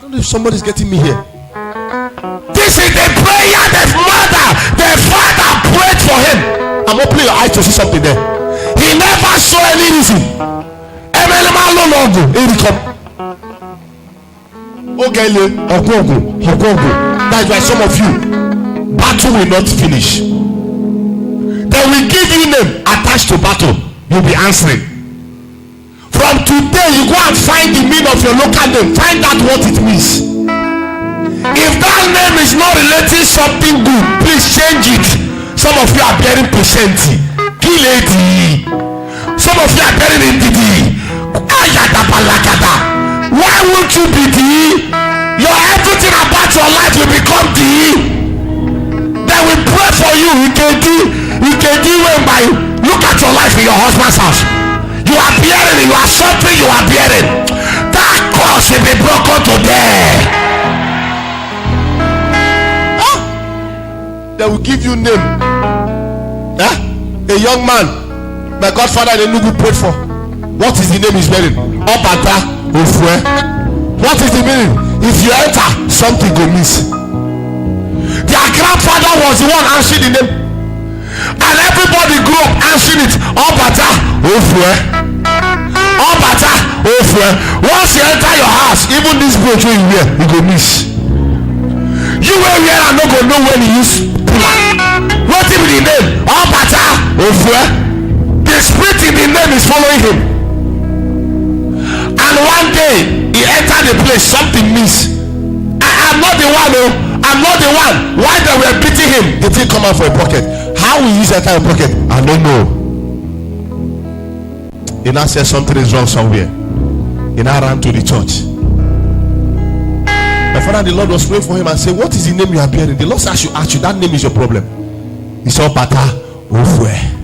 I don't know if somebody's getting me here. This is the prayer the father prayed for him. I'm opening your eyes to see something there. He never saw any reason. That's why some of you, battle will not finish. They will give you name attached to battle. You'll be answering. From today, you go and find the meaning of your local name. Find out what it means. If that name is not relating something good, please change it. Some of you are bearing percenti. Kill it. Some of you are bearing entity. Why won't you be the? Your everything about your life will become the. They will pray for you. You can do when by look at your life in your husband's house. You are bearing, you are suffering, you are bearing. That cross will be broken today. They will give you name. A young man, my godfather in Enugu prayed for. What is the name he's bearing? Obata Ofue. What is the meaning? If you enter, something go miss. Their grandfather was the one answering the name, and everybody grew up answering it. Obata Ofue. Obata Ofue. Once you enter your house, even this boat you wear, you go miss. You will wear and not go know when you use plan. What is the name? Obata Ofue. The spirit in the name is following him. And one day he entered the place, something miss. I'm not the one, oh, I'm not the one. Why they were beating him? The thing come out for a pocket. How will you use enter a pocket? I don't know. He now said something is wrong somewhere. He now ran to the church. My father, the Lord was praying for him and said, what is the name you are bearing? The Lord said I should ask you, that name is your problem. He said, Obata Ofue.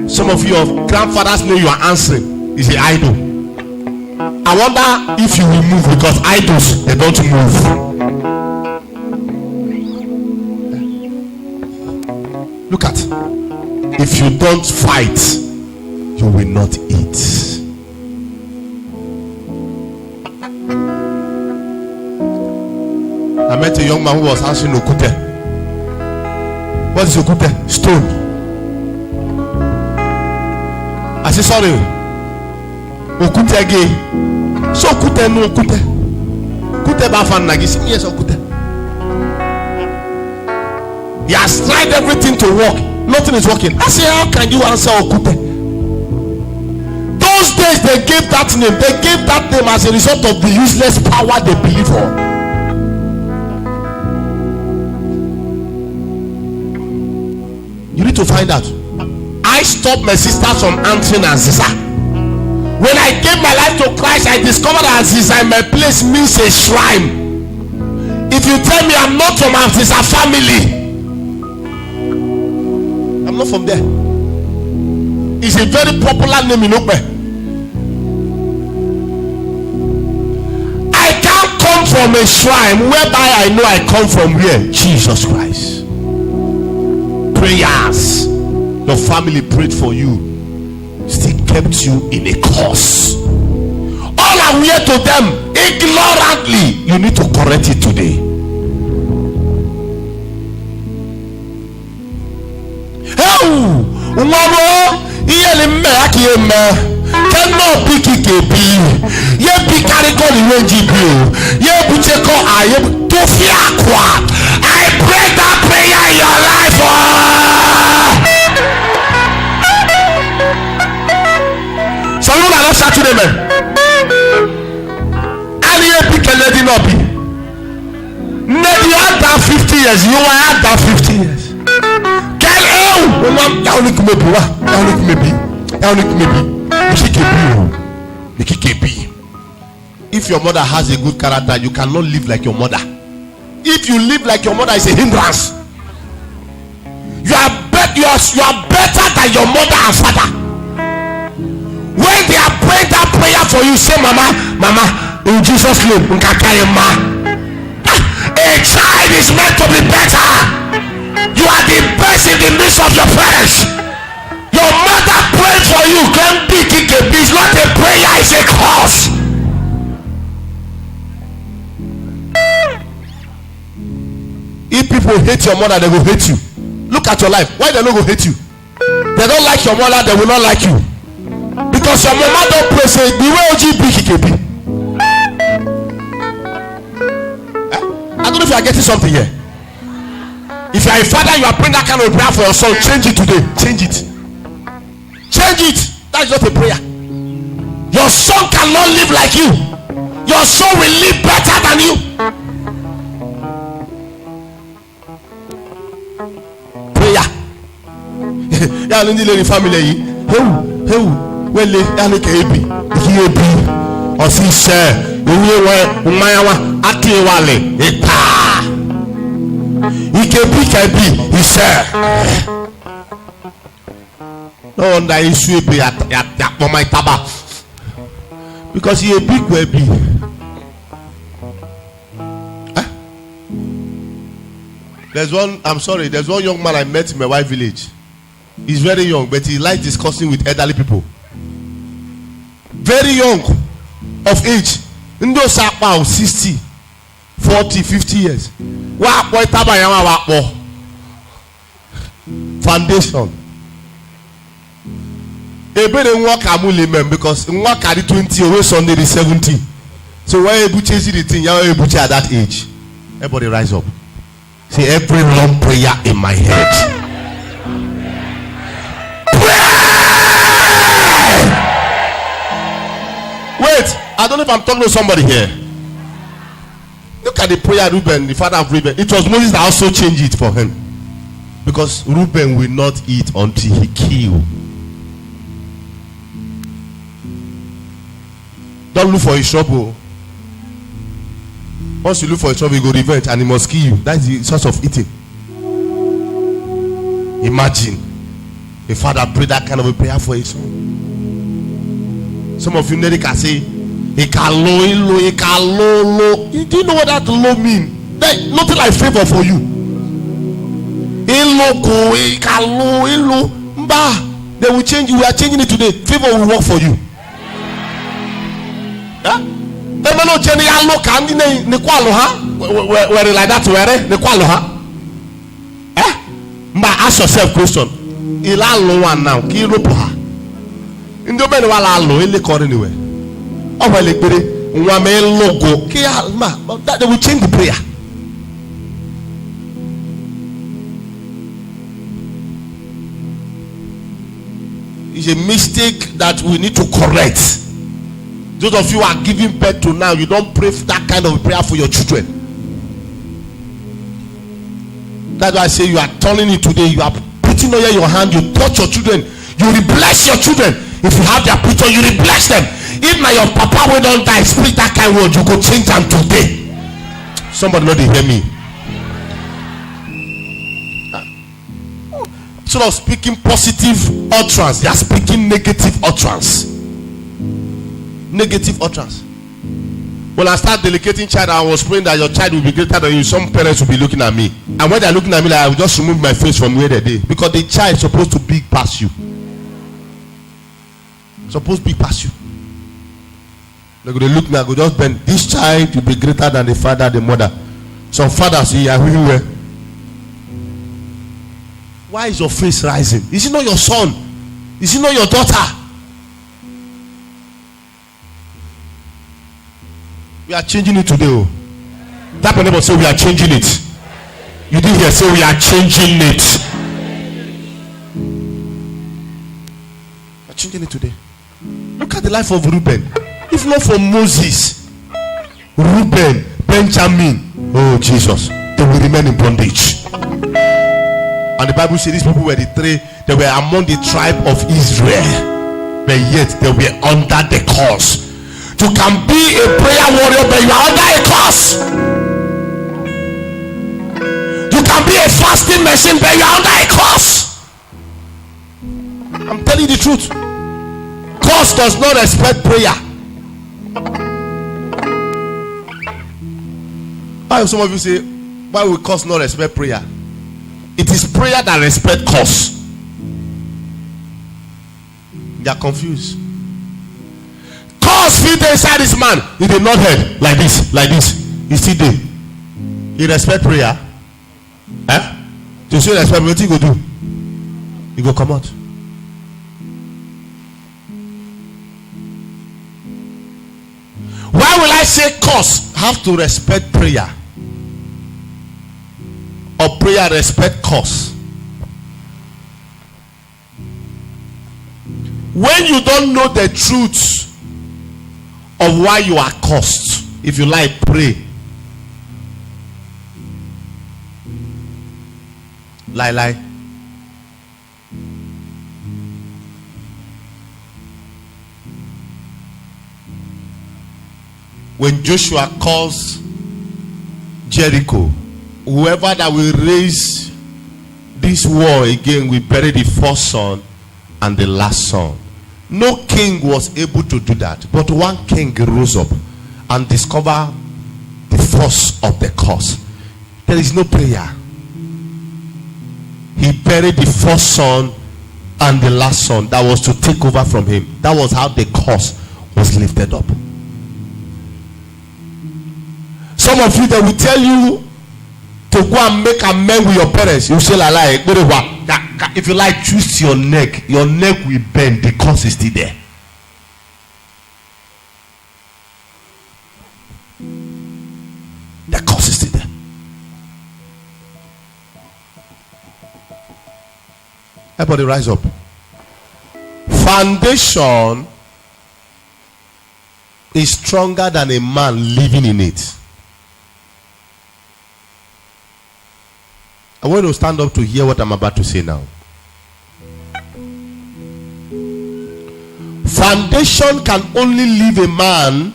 Some of your grandfathers know you are answering is the idol. I wonder if you will move, because idols, they don't move. Look at, if you don't fight, you will not eat. I met a young man who was answering Okute. What is Okute? Stone. I said, sorry. Okute again. So Okute no Okute. Okute bafan nagisi. Yes, Okute. He has tried everything to work. Nothing is working. I said, how can you answer Okute? Those days they gave that name. They gave that name as a result of the useless power they believe on. You need to find out. I stopped my sisters from answering Aziza. When I gave my life to Christ, I discovered that Aziza in my place means a shrine. If you tell me I'm not from Aziza family, I'm not from there. It's a very popular name in Okpe. I can't come from a shrine whereby I know I come from where? Jesus Christ. Prayers your family prayed for you still kept you in a curse. All I'm here to them ignorantly. You need to correct it today. Oh, Mama, cannot be KKB. Ye be caricon in GP. Ye buteko I to fiaqua. I pray that prayer in your life. Someone are not Saturday, man. And you pick a lady not be. Maybe you had that 50 years. You had that 50 years. Can if your mother has a good character, you cannot live like your mother. If you live like your mother, it's a hindrance. You are better than your mother and father. When they are praying that prayer for you, say, Mama, in Jesus' name, a child is meant to be better. You are the best in the midst of your parents. Your mother prayed hate for you, claim PKB. It's not a prayer, it's a curse. If people hate your mother, they will hate you. Look at your life. Why they don't go hate you? They don't like your mother, they will not like you. Because your mama don't pray, say the way PKB. I don't know if you are getting something here. If you are a father, you are praying that kind of prayer for your son, change it today. Change it. Change it. That's not a prayer. Your son cannot live like you. Your son will live better than you. Prayer. Yeah, I need family. Hey, well, I need a baby. Or see, sir. He said, no wonder he should be at my taba because he a big baby. There's one young man I met in my wife village. He's very young, but he likes discussing with elderly people. Very young of age. In those about 60, 40, 50 years. Foundation. Because work at the 20 away Sunday the 70. So why you chasing the thing? You're able at that age. Everybody rise up. Say every long prayer in my head. Wait, I don't know if I'm talking to somebody here. Look at the prayer Reuben, the father of Reuben. It was Moses that also changed it for him. Because Reuben will not eat until he kill. Don't look for his trouble. Once you look for his trouble, he go revenge and he must kill you. That's the source of eating. Imagine a father pray that kind of a prayer for his son. Some of you can say, do you know what that low mean? Nothing like favor for you. They will change you. We are changing it today. Favor will work for you. Where like that? Ask yourself question. Now. In the men wala in the corner anyway. Oh well, that they will change the prayer. It's a mistake that we need to correct. Those of you who are giving birth to now, you don't pray that kind of prayer for your children. That's why I say you are turning it today. You are putting on your hand. You touch your children. You will bless your children. If you have their picture, you will bless them. If now your papa will don't die, speak that kind of word, you go change them today. Somebody know they hear me. Instead of speaking positive utterance, they are speaking negative utterance. Negative utterance. When I start delegating child, I was praying that your child will be greater than you. Some parents will be looking at me, and when they are looking at me, like, I will just remove my face from where they are, because the child is supposed to be past you. Supposed to be past you. They go to look now, go just bend. This child will be greater than the father, the mother. Some fathers say, "Yeah, why is your face rising? Is it not your son? Is it not your daughter?" We are changing it today. Oh. That neighbor say we are changing it. You didn't hear? Say we are changing it. We are changing it today. Look at the life of Reuben. If not for Moses, Reuben, Benjamin, oh Jesus, they will remain in bondage. And the Bible says these people were the three. They were among the tribe of Israel, but yet they were under the curse. You can be a prayer warrior, but you are under a curse. You can be a fasting machine, but you are under a curse. I'm telling you the truth. Curse does not respect prayer. Why some of you say, why will curse not respect prayer? It is prayer that respect curse. They are confused. Cause fit inside this man. He did not head like this, like this. He still there. He respect prayer. To say respect, what he go do? He go come out. Why will I say cause? Have to respect prayer. Or prayer respect cause. When you don't know the truth of why you are cursed, if you like, pray. Lie. When Joshua calls Jericho, whoever that will raise this war again will bury the first son and the last son. No king was able to do that, but one king rose up and discovered the force of the curse. There is no prayer. He buried the first son and the last son that was to take over from him. That was how the curse was lifted up. Some of you, they will tell you to go and make amends with your parents. You say like, if you like, twist your neck will bend. The curse is still there. The curse is still there. Everybody rise up. Foundation is stronger than a man living in it. I want you to stand up to hear what I'm about to say now. Foundation can only leave a man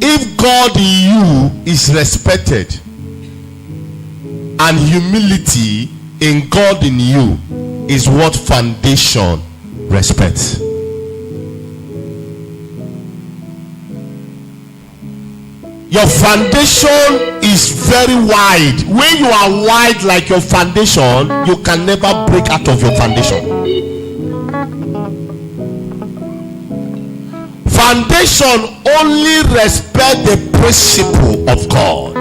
if God in you is respected and humility in God in you is what foundation respects. Your foundation is very wide. When you are wide like your foundation, you can never break out of your foundation. Foundation only respect the principle of God.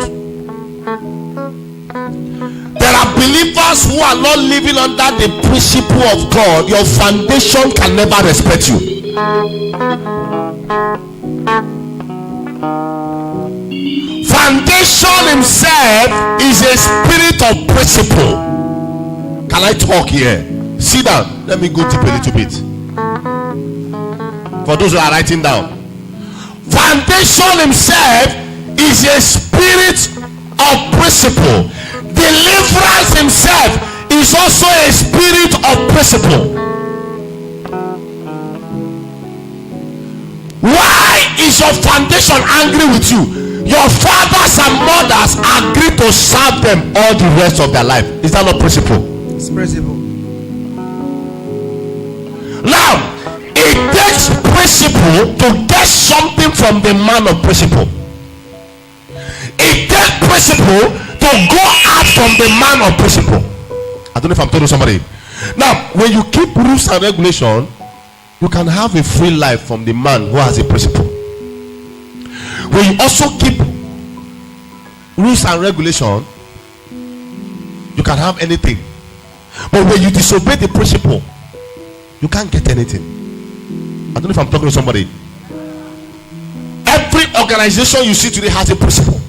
There are believers who are not living under the principle of God. Your foundation can never respect you. Foundation himself is a spirit of principle. Can I talk here? Sit down. Let me go deep a little bit. For those who are writing down, foundation himself is a spirit of principle. Deliverance himself is also a spirit of principle. Why is your foundation angry with you? Your fathers and mothers agree to serve them all the rest of their life. Is that not principle? It's principle. Now, it takes principle to get something from the man of principle. It takes principle to go out from the man of principle. I don't know if I'm telling somebody. Now, when you keep rules and regulation, you can have a free life from the man who has a principle. When you also keep rules and regulation, you can have anything. But when you disobey the principle, you can't get anything. I don't know if I'm talking to somebody. Every organization you see today has a principle.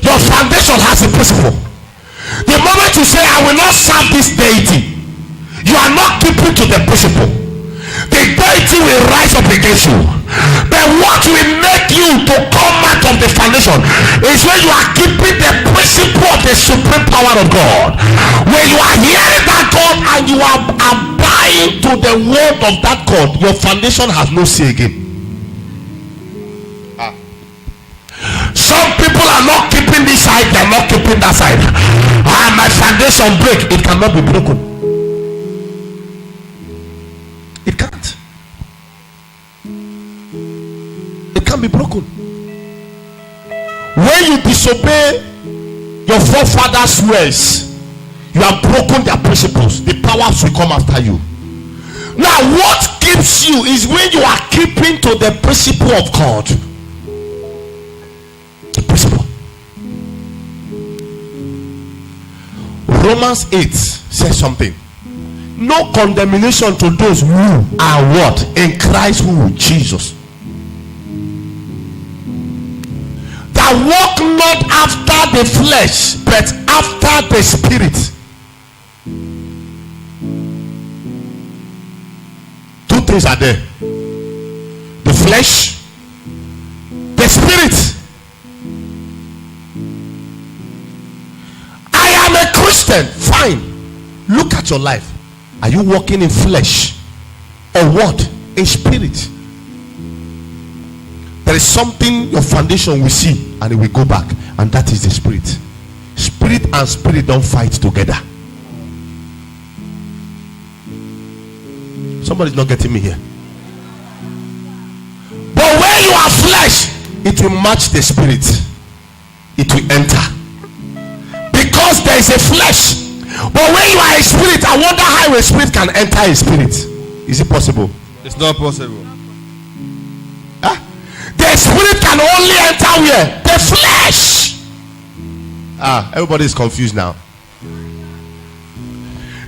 Your foundation has a principle. The moment you say, I will not serve this deity, you are not keeping to the principle. The deity will rise up against you. But what will make you to come out of the foundation is when you are keeping the principle of the supreme power of God. When you are hearing that God and you are abiding to the word of that God, your foundation has no say again. Some people are not keeping this side, they are not keeping that side. My foundation break, it cannot be broken. It can't. It can't be broken. When you disobey your forefathers' ways, You have broken their principles. The powers will come after you. Now, what keeps you is when you are keeping to the principle of God. The principle. Romans 8 says something. No condemnation to those who are what? In Christ who? Jesus. That walk not after the flesh, but after the spirit. Two things are there: the flesh, the spirit. I am a Christian. Fine. Look at your life. Are you walking in flesh or what? In spirit. There is something your foundation will see and it will go back, and that is the spirit. Spirit and spirit don't fight together. Somebody's not getting me here. But when you are flesh, it will match the spirit. It will enter. Because there is a flesh. But when you are a spirit, I wonder how a spirit can enter a spirit. Is it possible? It's not possible. Huh? The spirit can only enter where? The flesh. Everybody is confused now.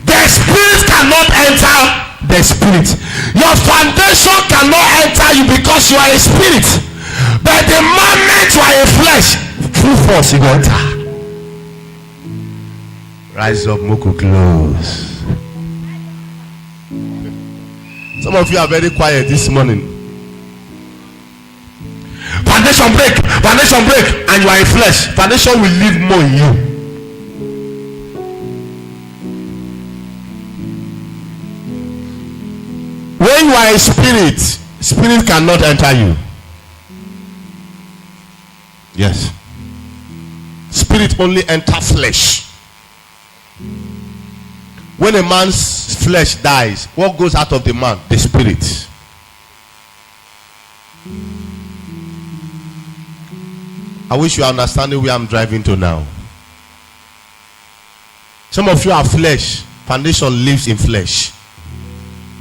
The spirit cannot enter the spirit. Your foundation cannot enter you because you are a spirit. But the moment you are a flesh, full force you go enter. Rise up, Moko, close. Some of you are very quiet this morning. Foundation break, and you are in flesh. Foundation will live more in you. When you are a spirit, spirit cannot enter you. Yes. Spirit only enter flesh. When a man's flesh dies, what goes out of the man? The spirit. I wish you are understanding where I'm driving to now. Some of you are flesh. Foundation lives in flesh,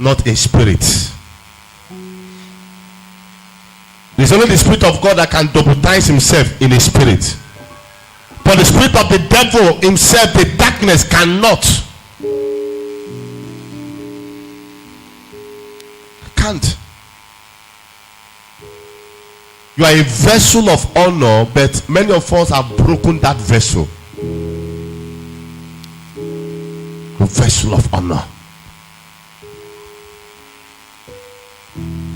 not in spirit. There's only the spirit of God that can double-times himself in a spirit. But the spirit of the devil himself, the darkness, cannot. Can't. You are a vessel of honor, but many of us have broken that vessel. A vessel of honor.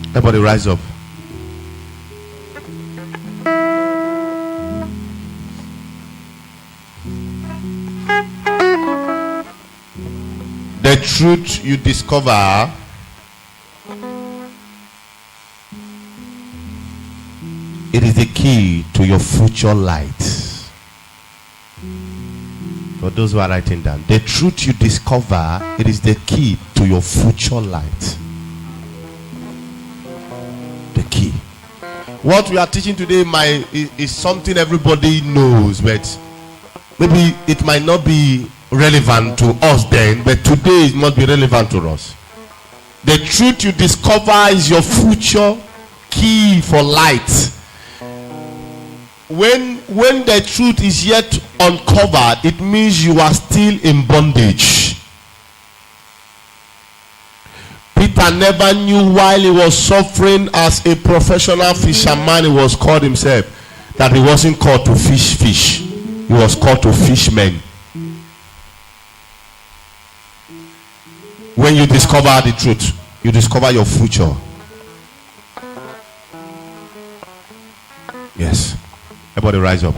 Everybody rise up. The truth you discover it is the key to your future light. For those who are writing down, the truth you discover, it is the key to your future light. The key. What we are teaching today is something everybody knows, but maybe it might not be relevant to us then, but today it must be relevant to us. The truth you discover is your future key for light. When the truth is yet uncovered, it means you are still in bondage. Peter never knew while he was suffering as a professional fisherman, he was called himself, that he wasn't called to fish. He was called to fish men. When you discover the truth, you discover your future. Yes. Everybody rise up.